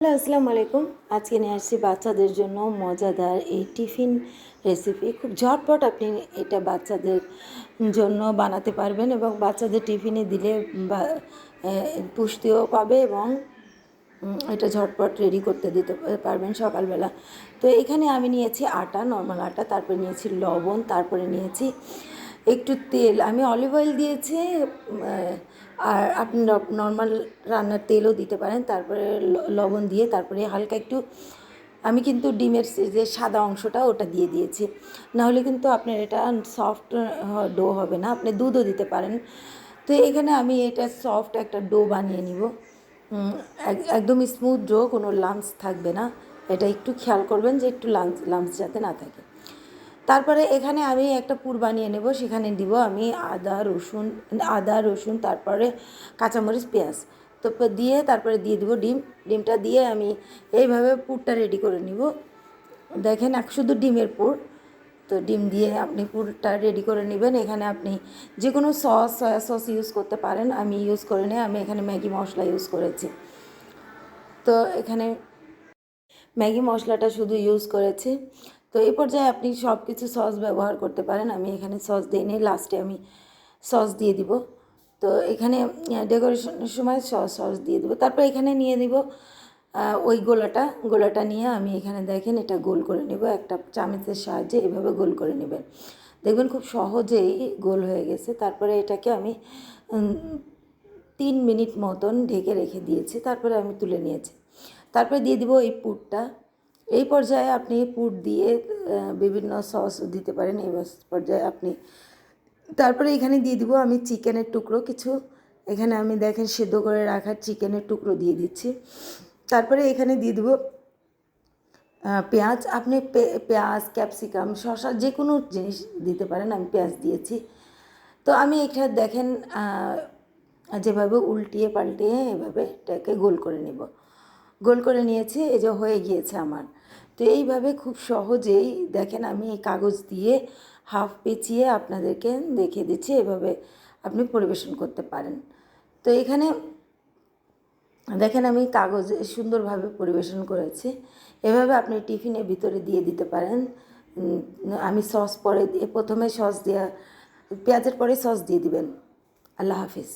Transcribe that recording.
Hello, আসসালামু আলাইকুম। আজকে নিয়ে আসছি বাচ্চাদের জন্য মজাদার এই টিফিন রেসিপি। খুব ঝটপট আপনি এটা বাচ্চাদের জন্য বানাতে পারবেন এবং বাচ্চাদের টিফিনে দিলে বা পুষ্টিও পাবে এবং এটা ঝটপট রেডি করতে দিতে পারবেন সকালবেলা। তো এখানে আমি নিয়েছি আটা, নর্মাল আটা, তারপরে নিয়েছি লবণ, তারপরে নিয়েছি একটু তেল। আমি অলিভ অয়েল দিয়েছি, আর আপনি নর্মাল রান্নার তেলও দিতে পারেন। তারপরে লবণ দিয়ে তারপরে হালকা একটু আমি কিন্তু ডিমের যে সাদা অংশটা ওটা দিয়ে দিয়েছি, নাহলে কিন্তু আপনার এটা সফট ডো হবে না। আপনি দুধও দিতে পারেন। তো এখানে আমি এটা সফট একটা ডো বানিয়ে নিব, একদমই স্মুথ ডো, কোনো লাম্পস থাকবে না। এটা একটু খেয়াল করবেন যে একটু লাম্পস যাতে না থাকে। তারপরে এখানে আমি একটা পুর বানিয়ে নেব, সেখানে দিব আমি আদা রসুন তারপরে কাঁচামরিচ, পেঁয়াজ। তো দিয়ে তারপরে দিয়ে দেবো ডিমটা দিয়ে আমি এইভাবে পুরটা রেডি করে নিব। দেখেন, শুধু ডিমের পুর। তো ডিম দিয়ে আপনি পুরটা রেডি করে নেবেন। এখানে আপনি যে কোনো সয়া সস ইউজ করতে পারেন। আমি ইউজ করে নিই, আমি এখানে ম্যাগি মশলা ইউজ করেছি। তো এখানে ম্যাগি মশলাটা শুধু ইউজ করেছি। তো এই পর্যায়ে আপনি সব কিছু সস ব্যবহার করতে পারেন। আমি এখানে সস দিইনি, লাস্টে আমি সস দিয়ে দিব। তো এখানে ডেকোরেশনের সময় সস দিয়ে দেবো। তারপর এখানে নিয়ে দিব ওই গোলাটা নিয়ে আমি এখানে দেখেন এটা গোল করে নেব একটা চামচের সাহায্যে। এভাবে গোল করে নেবেন, দেখবেন খুব সহজেই গোল হয়ে গেছে। তারপরে এটাকে আমি 3 মিনিট মতন ঢেকে রেখে দিয়েছি, তারপরে আমি তুলে নিয়েছি। তারপরে দিয়ে দিব এই পুরটা। এই পর্যায়ে আপনি পুর দিয়ে বিভিন্ন সস দিতে পারেন। এই পর্যায়ে আপনি তারপরে এখানে দিয়ে দিব আমি চিকেনের টুকরো কিছু। এখানে আমি দেখেন সেদ্ধ করে রাখা চিকেনের টুকরো দিয়ে দিচ্ছি। তারপরে এখানে দিয়ে দিব পেঁয়াজ। আপনি পেঁয়াজ, ক্যাপসিকাম, শসা যে কোনো জিনিস দিতে পারেন। আমি পেঁয়াজ দিয়েছি। তো আমি এখানে দেখেন যেভাবে উল্টিয়ে পাল্টিয়ে এভাবে এটাকে গোল করে নেব। গোল করে নিয়েছি, এই যে হয়ে গিয়েছে আমার। তো এইভাবে খুব সহজেই দেখেন আমি এই কাগজ দিয়ে হাফ পেঁচিয়ে আপনাদেরকে দেখিয়ে দিচ্ছি। এভাবে আপনি পরিবেশন করতে পারেন। তো এখানে দেখেন আমি কাগজে সুন্দরভাবে পরিবেশন করেছি। এভাবে আপনি টিফিনের ভিতরে দিয়ে দিতে পারেন। আমি সস পরে প্রথমে সস দেওয়া, পেঁয়াজের পরে সস দিয়ে দিবেন। আল্লাহ হাফিজ।